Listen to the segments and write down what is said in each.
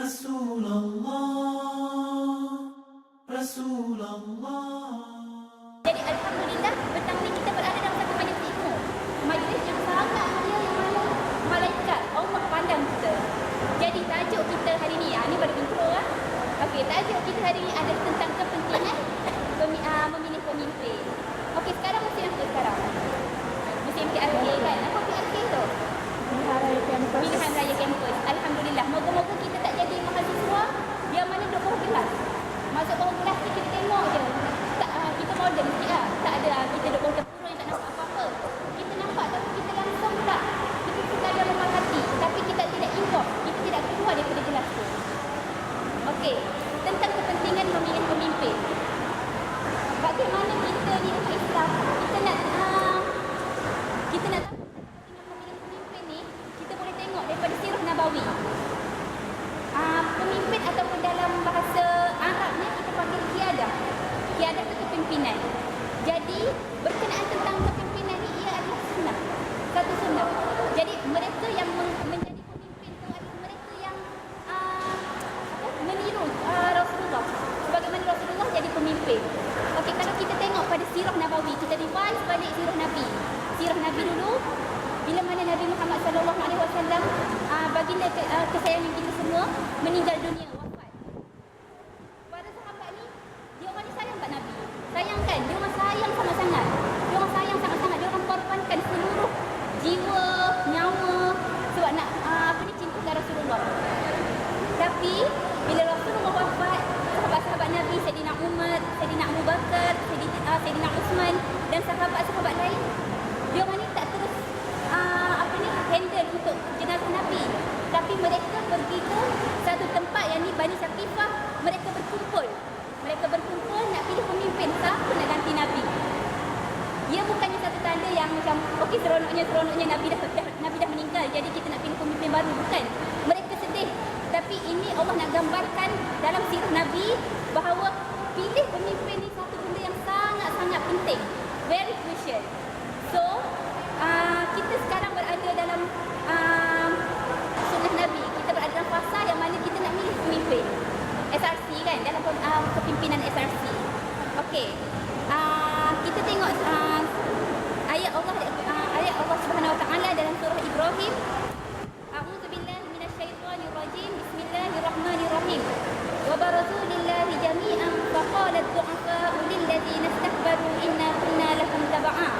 Rasulullah, Rasulullah. Jadi alhamdulillah petang ni kita berada dalam satu majlis ilmu. Majlis yang sangat mulia yang mana malaikat Allah pandang kita. Jadi tajuk kita hari ni, ni baru intro lah. Okey, tajuk kita hari ni adalah tentang kepentingan memilih pemimpin. Okey, sekarang musim apa sekarang? Musim PRK kan? Apa PRK tu? Pilihan Raya Kampus. Alhamdulillah. Moga-moga kita tak jadi mahasiswa yang mana duduk bawah kelas. Masuk bawah kelas ni kita tengok je. Tak, kita modern sikit lah. Tak ada kita duduk bawah tempurung yang tak nampak apa-apa. Kita nampak tapi kita langsung tak. Kita sekadar lemah hati. Tapi kita tidak involve. Kita tidak keluar daripada kelas tu. Okey. Tentang kepentingan memilih pemimpin. Bagaimana kita di umat Islam, kita nak tahu kepentingan memilih pemimpin ni, kita boleh tengok daripada sirah Nabawi. Pemimpin ataupun dalam bahasa Arabnya kita panggil qiyadah. Qiyadah itu kepimpinan. Jadi berkenaan tentang kepimpinan ni ia adalah sunnah. Satu sunnah. Jadi mereka yang menjadi pemimpin tu adalah mereka yang meniru Rasulullah. Sebagaimana Rasulullah jadi pemimpin. Okey, kalau kita tengok pada sirah Nabawi, kita revise balik sirah Nabi. Sirah Nabi dulu, bila mana Nabi Muhammad SAW, baginda kesayangan kita semua meninggal dunia, wafat. Para sahabat ni, dia orang ni sayang kat Nabi. Sayang kan? Dia orang sayang sangat-sangat. Dia orang sayang sangat-sangat. Dia orang korbankan seluruh jiwa, nyawa sebab nak cinta kat Rasulullah. Tapi bila Rasulullah wafat, sahabat-sahabat Nabi, Sayyidina Umar, Sayyidina Abu Bakar, Sayyidina Uthman dan sahabat-sahabat lain, dia orang ni tak terus handle untuk jenazah Nabi. Tapi mereka pergi ke satu tempat yang ni Bani Saqifah. Mereka berkumpul. Mereka berkumpul nak pilih pemimpin siapa nak ganti Nabi. Ia bukannya satu tanda yang macam okey seronoknya Nabi dah meninggal, jadi kita nak pilih pemimpin baru. Bukan. Mereka sedih. Tapi ini Allah nak gambarkan dalam sirah Nabi bahawa pilih pemimpin ni satu benda yang sangat-sangat penting. Very crucial. So, kita sekarang berada dalam sunnah Nabi. Kita berada dalam fasa yang mana kita nak pilih pemimpin. SRC kan, dalam kepimpinan SRC. Okey. Kita tengok ayat Allah Subhanahu Wa Taala dalam surah Ibrahim. A'udzubillahi minasyaitonirrajim. Bismillahirrahmanirrahim. Wa barazu lillahi jami'an faqala ad-du'afa'u lil ladzina istakbaru inna kunna lakum tab'a.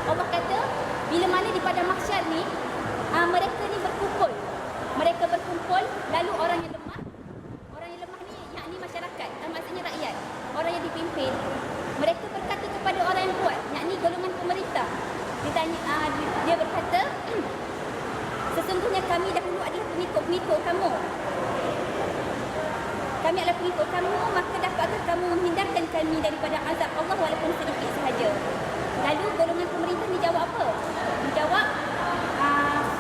Allah kata bila mana di padang mahsyar ni mereka ni berkumpul. Mereka berkumpul, lalu orang yang lemah ni yakni masyarakat, maksudnya rakyat, orang yang dipimpin, mereka berkata kepada orang yang kuat, yakni golongan pemerintah. Dia berkata, sesungguhnya kami dahulu adalah pengikut kamu. Kami adalah pengikut kamu, maka dapatkah kamu menghindarkan kami daripada azab Allah walaupun sedikit sahaja? Lalu golongan pemerintah ni jawab apa? Menjawab,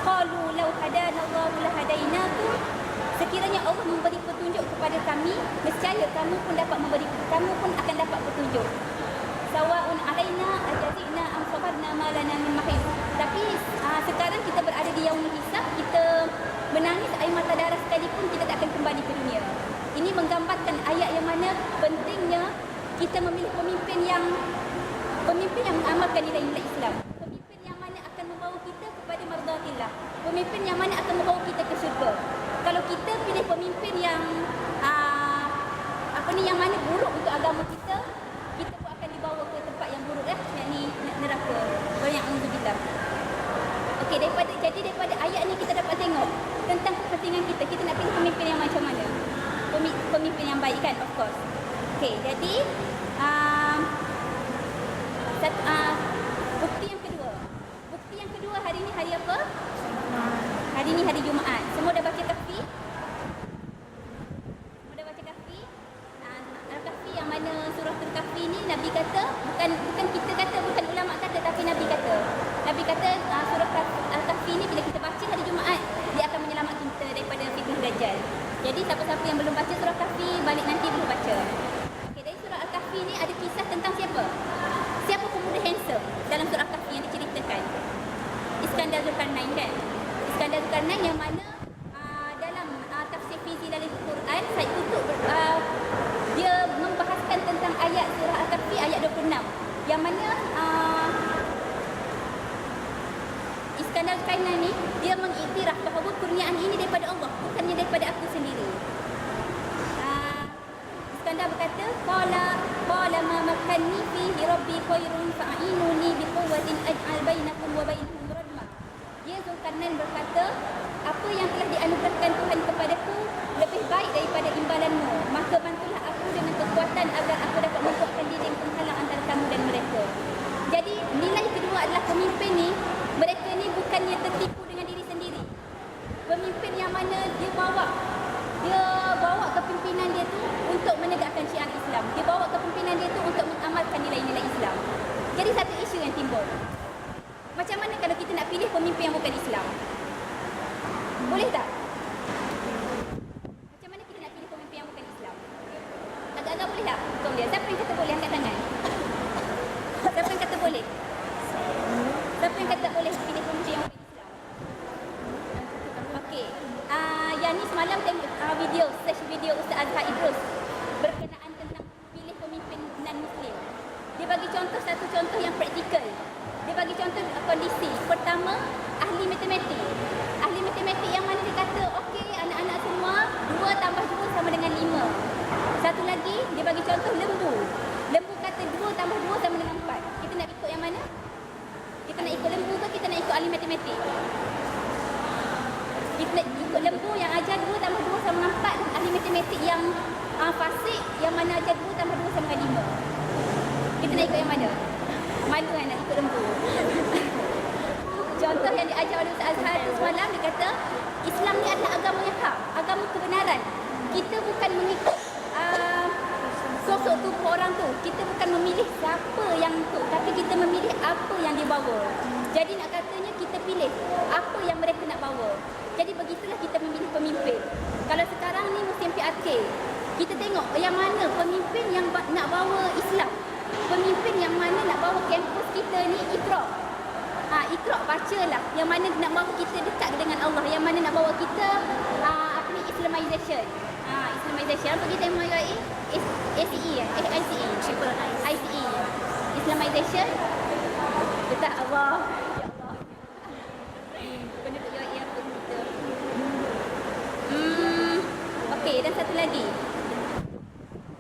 qalu law hadana Allahu lahadainakum. Sekiranya Allah memberi petunjuk kepada kami, nescaya kamu pun akan dapat petunjuk. Sawa'un alaina ajazina am sabarna ma lana min mahis. Tapi sekarang kita berada di yaumul hisab, kita menangis air mata darah sekalipun kita tak akan kembali ke dunia. Ini menggambarkan ayat yang mana pentingnya kita memilih pemimpin yang mengamalkan nilai-nilai Islam. Pemimpin yang mana akan membawa kita kepada mardhatillah. Pemimpin yang mana akan membawa kita ke syurga. Kalau kita pilih pemimpin yang yang mana buruk untuk agama kita, kita pun akan dibawa ke tempat yang buruk yakni neraka. Waliya'udzubillah. Okey, daripada ayat ni kita dapat tengok tentang kepentingan kita. Kita nak pilih pemimpin yang macam mana? Pemimpin yang baik kan, of course. Okey, jadi bukti yang kedua hari ni hari apa? Hari ni hari Jumaat. Semua dah baca kahfi? Kahfi yang mana surah Al-Kahfi ni Nabi kata, bukan kita kata, bukan ulama kata, tapi Nabi kata. Nabi kata surah Al-Kahfi ni bila kita baca hari Jumaat, dia akan menyelamatkan kita daripada fitnah Dajjal. Jadi siapa-siapa yang belum baca surah Kahfi, balik nanti boleh baca. Okey, dari surah Al-Kahfi ni ada kisah tentang siapa? Siapa pemuda handsome dalam surah Kahfi yang diceritakan? Iskandar Zulkarnain kan? Iskandar Zulkarnain yang mana dalam tafsir fi zilalil mana Iskandar Kainani ni dia mengiktiraf bahawa kurniaan ini daripada Allah, bukannya daripada aku sendiri. Iskandar berkata, qala ma makanni fihi rabbi khairun fa'inuni biquwwatin aj'al bainakum wa bainahum radma. Dia Zulkarnain berkata, apa yang telah dianugerahkan Tuhan kepadaku lebih baik daripada imbalanmu, maka bantulah aku dengan kekuatan agar aku dapat membuatkan dinding penghalang antara kamu dan mereka. Jadi nilai kedua adalah pemimpin ni, mereka ni bukannya tertipu dengan diri sendiri. Pemimpin yang mana dia bawa kepimpinan dia tu untuk menegakkan syiar Islam. Dia bawa kepimpinan dia tu untuk mengamalkan nilai-nilai Islam. Jadi satu isu yang timbul, macam mana kalau kita nak pilih pemimpin yang bukan Islam? Boleh tak? Macam mana kita nak pilih pemimpin yang bukan Islam? Agak-agak boleh tak hukum dia? Siapa yang kata boleh? Angkat tangan. Siapa yang kata boleh? Siapa yang kata boleh pilih pemimpin yang bukan Islam? Okey. Yang ni semalam tengok search video Ustaz Azhar Idrus berkenaan tentang pilih pemimpin non-Muslim. Dia bagi contoh, satu contoh yang praktikal. Dia bagi contoh kondisi. Pertama, ahli matematik. Ahli matematik yang mana dia kata, okey anak-anak semua, 2 tambah 2 sama dengan 5. Satu lagi, dia bagi contoh lembu. Lembu kata 2 tambah 2 sama dengan 4. Kita nak ikut yang mana? Kita nak ikut lembu ke kita nak ikut ahli matematik? Kita nak ikut lembu yang ajar 2 tambah 2 sama dengan 4 dan ahli matematik yang fasik yang mana ajar 2 tambah 2 sama dengan 5. Kita nak ikut yang mana? Malu kan nak ikut lembu. Contoh yang diajar oleh Ustaz Azhar tu semalam, dia kata Islam ni adalah agama yang hak, agama kebenaran. Kita bukan mengikut sosok tubuh orang tu. Kita bukan memilih siapa yang tu, tapi kita memilih apa yang dia bawa. Jadi nak katanya kita pilih apa yang mereka nak bawa. Jadi begitulah kita memilih pemimpin. Kalau sekarang ni musim PRK, kita tengok yang mana pemimpin yang nak bawa Islam. Pemimpin yang mana nak bawa kampus kita ni Iqra. Iqra bacalah. Yang mana nak bawa kita dekat dengan Allah. Yang mana nak bawa kita Islamization. Islamization. Apa kita tengok UAE? ICE. ICE. Islamization. Betul Allah. Ya Allah. Penduduk UAE apa kita? Okey, dan satu lagi.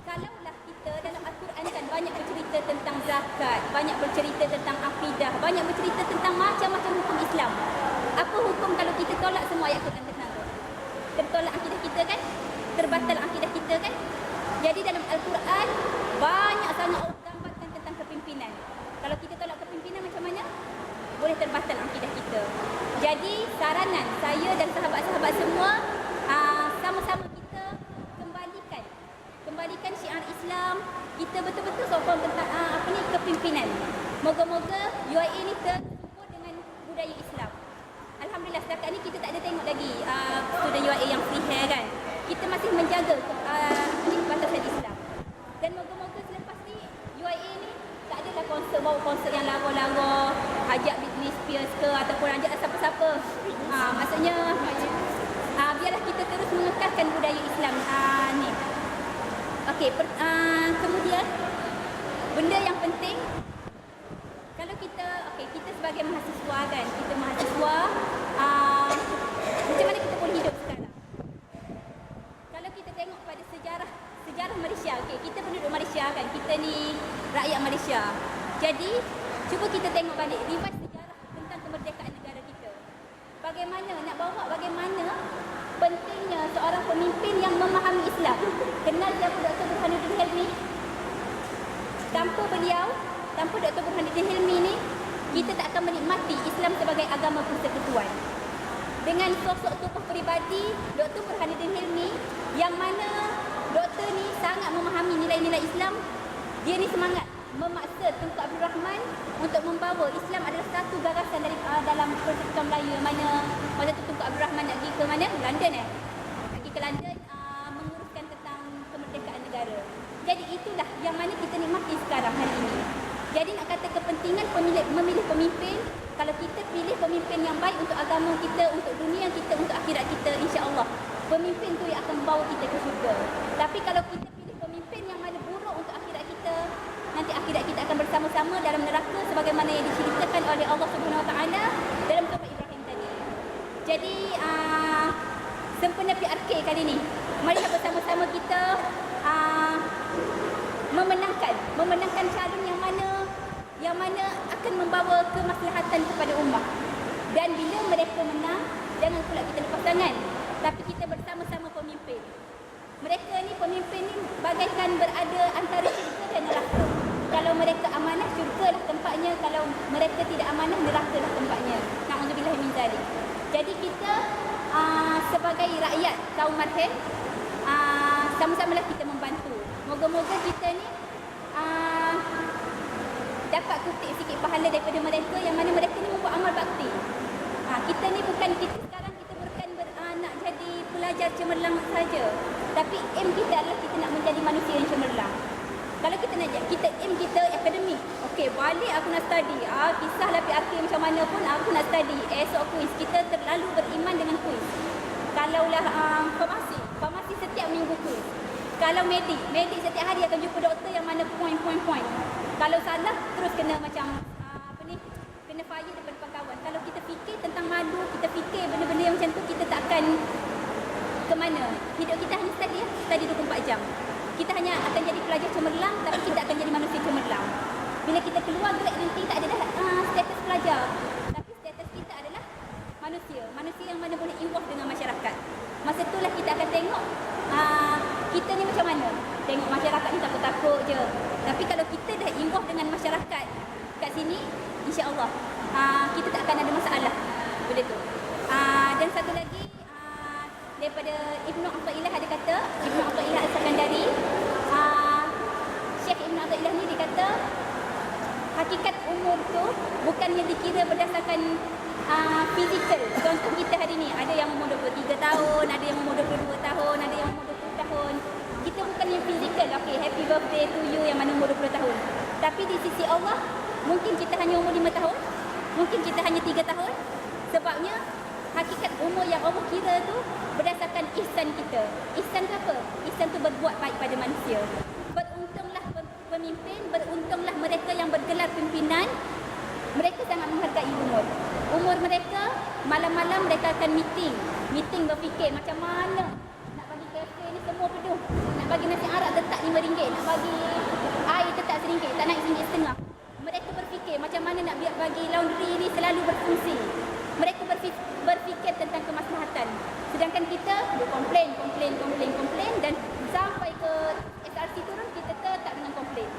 Kalaulah kita dalam Al-Quran kan banyak bercerita tentang zakat, banyak bercerita tentang akidah, banyak bercerita tentang macam-macam hukum Islam. Apa hukum kalau kita tolak semua ayat Quran tentang tu? Tertolak akidah kita kan? Terbatal akidah kita kan? Jadi dalam Al-Quran banyak sangat Allah gambarkan tentang kepimpinan. Kalau kita tolak kepimpinan macam mana? Boleh terbatal akidah kita. Jadi saranan saya dan sahabat-sahabat semua, sama-sama kita kembalikan syiar Islam. Kita betul-betul sokong tentang kepimpinan. Moga-moga UAE ni tersebut dengan budaya Islam. Alhamdulillah setakat ni kita tak ada tengok lagi student UAE yang free hair kan. Kita masih menjaga batasan Islam. Dan moga-moga selepas ni UAE ni tak adalah konsert yang lawa-lawa, ajak Britney Spears ke ataupun ajak siapa-siapa. Maksudnya biarlah kita terus mengekalkan budaya Islam ni. Okey, kemudian benda yang penting kalau kita sebagai mahasiswa kan, kita mahasiswa macam mana kita boleh hidup sekarang? Kalau kita tengok pada sejarah Malaysia, okey, kita penduduk Malaysia kan, kita ni rakyat Malaysia. Jadi cuba kita tengok balik revise sejarah tentang kemerdekaan negara kita. Bagaimana pentingnya seorang pemimpin yang memahami Islam. Kenal siapa Dr. Burhanuddin Hilmi? Tanpa beliau, tanpa Dr. Burhanuddin Hilmi ni, kita tak akan menikmati Islam sebagai agama persekutuan. Dengan sosok tokoh peribadi Dr. Burhanuddin Hilmi, yang mana doktor ni sangat memahami nilai-nilai Islam. Dia ni semangat memaksa Tunku Abdul Rahman untuk membawa Islam adalah satu gagasan dari dalam Persekutuan Melayu, yang mana waktu tu Tunku Abdul Rahman nak pergi ke mana? London Nak pergi ke London menguruskan tentang kemerdekaan negara. Jadi itulah yang mana kita nikmati sekarang hari ini. Jadi nak kata kepentingan memilih pemimpin, kalau kita pilih pemimpin yang baik untuk agama kita, untuk dunia kita, untuk akhirat kita, insya-Allah pemimpin tu yang akan membawa kita ke syurga. Tapi kalau kita pilih pemimpin yang mana buruk untuk akhirat kita, nanti akhirat kita akan bersama bersama-sama dalam neraka sebagaimana yang diceritakan oleh Allah Subhanahu Wa Taala dalam surah Ibrahim tadi. Jadi sempena PRK kali ni, marilah bersama-sama kita memenangkan calon yang mana akan membawa kemaslahatan kepada ummah. Dan bila mereka menang, jangan pula kita lepas tangan, tapi kita bersama-sama pemimpin. Mereka ni, pemimpin ni bagaikan berada antara syurga dan neraka. Kalau mereka amanah, syurga lah tempatnya. Kalau mereka tidak amanah, neraka lah tempatnya. Na'udzubillah min zalik. Jadi kita sebagai rakyat kaum Marhen, sama-samalah kita membantu. Moga-moga kita ni dapat kutip sikit pahala daripada mereka yang mana mereka ni membuat amal bakti. Kita ni bukan, kita sekarang kita bukan nak jadi pelajar cemerlang saja, tapi aim kita adalah kita nak menjadi manusia yang cemerlang. Kalau kita nak, kita aim kita akademik. Okey, balik aku nak study. Kisahlah PRK macam mana pun aku nak study. Esok kuis. Kita terlalu beriman dengan kuis. Kalaulah farmasi setiap minggu kuis. Kalau medik setiap hari akan jumpa doktor yang mana point. Kalau salah terus kena macam kena fire daripada kawan. Kalau kita fikir tentang malu, kita fikir benda-benda yang macam tu, kita tak akan ke mana. Hidup kita hanya study 24 jam. Kita hanya akan jadi pelajar cemerlang, tapi kita akan jadi manusia cemerlang. Bila kita keluar grad nanti tak ada dah status pelajar, tapi status kita adalah manusia yang mana boleh involve dengan masyarakat. Masa itulah kita akan tengok kita ni macam mana. Tengok masyarakat ni takut-takut je. Tapi kalau kita dah involve dengan masyarakat kat sini, insya-Allah kita tak akan ada masalah. Benda tu. Dan satu lagi daripada Ibnu Athaillah ada kata, Ibnu Athaillah Al-Sakandari, Syekh Ibnu Athaillah ni dia kata hakikat umur tu bukannya dikira berdasarkan fizikal. Contoh kita hari ni, ada yang umur 23 tahun, ada yang umur 22 tahun, ada yang umur 20 tahun. Kita bukan yang fizikal. Okay, happy birthday to you yang mana umur 20 tahun. Tapi di sisi Allah, mungkin kita hanya umur 5 tahun, mungkin kita hanya 3 tahun. Sebabnya hakikat umur yang Allah kira tu berdasarkan ihsan kita. Ihsan tu apa? Ihsan tu berbuat baik pada manusia. Beruntunglah pemimpin, beruntunglah mereka yang bergelar pimpinan. Mereka sangat menghargai umur mereka. Malam-malam mereka akan meeting berfikir macam mana nak bagi kafe ni semua penuh, nak bagi nasi arak letak RM5, nak bagi air letak RM1, tak naik RM1.5. Mereka berfikir macam mana nak bagi laundry ni selalu berfungsi. Mereka berfikir tentang kemaslahatan. Sedangkan kita komplain dan sampai ke SRC turun kita tetap dengan komplain.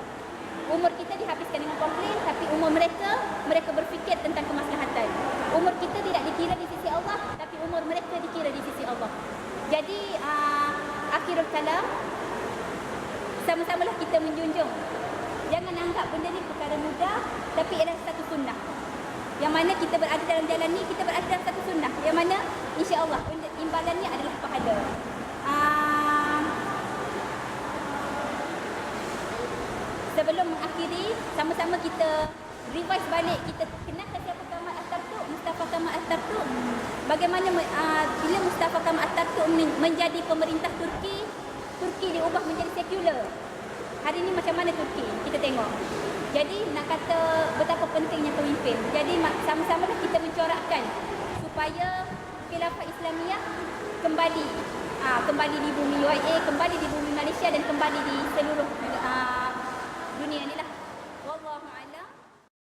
Umur kita dihabiskan dengan komplain, tapi umur mereka berfikir tentang kemaslahatan. Umur kita tidak dikira di sisi Allah, tapi umur mereka dikira di sisi Allah. Jadi akhirul kalam, sama-samalah kita menjunjung. Jangan anggap benda ni perkara mudah, tapi ialah satu sunnah. Yang mana kita berada dalam jalan ni, kita berada dalam satu sunnah. Yang mana insya-Allah imbalannya adalah pahala. Sebelum mengakhiri, sama-sama kita revise balik. Kita kenalkan siapa Kamal Atatürk, Mustafa Kamal Atatürk. Bagaimana bila Mustafa Kamal Atatürk menjadi pemerintah Turki diubah menjadi sekular. Hari ini macam mana Turki? Kita tengok. Jadi nak kata betapa pentingnya pemimpin. Jadi sama-samalah kita mencorakkan supaya khilafah Islamiyah kembali di bumi UAE, kembali di bumi Malaysia dan kembali di seluruh dunia ni lah.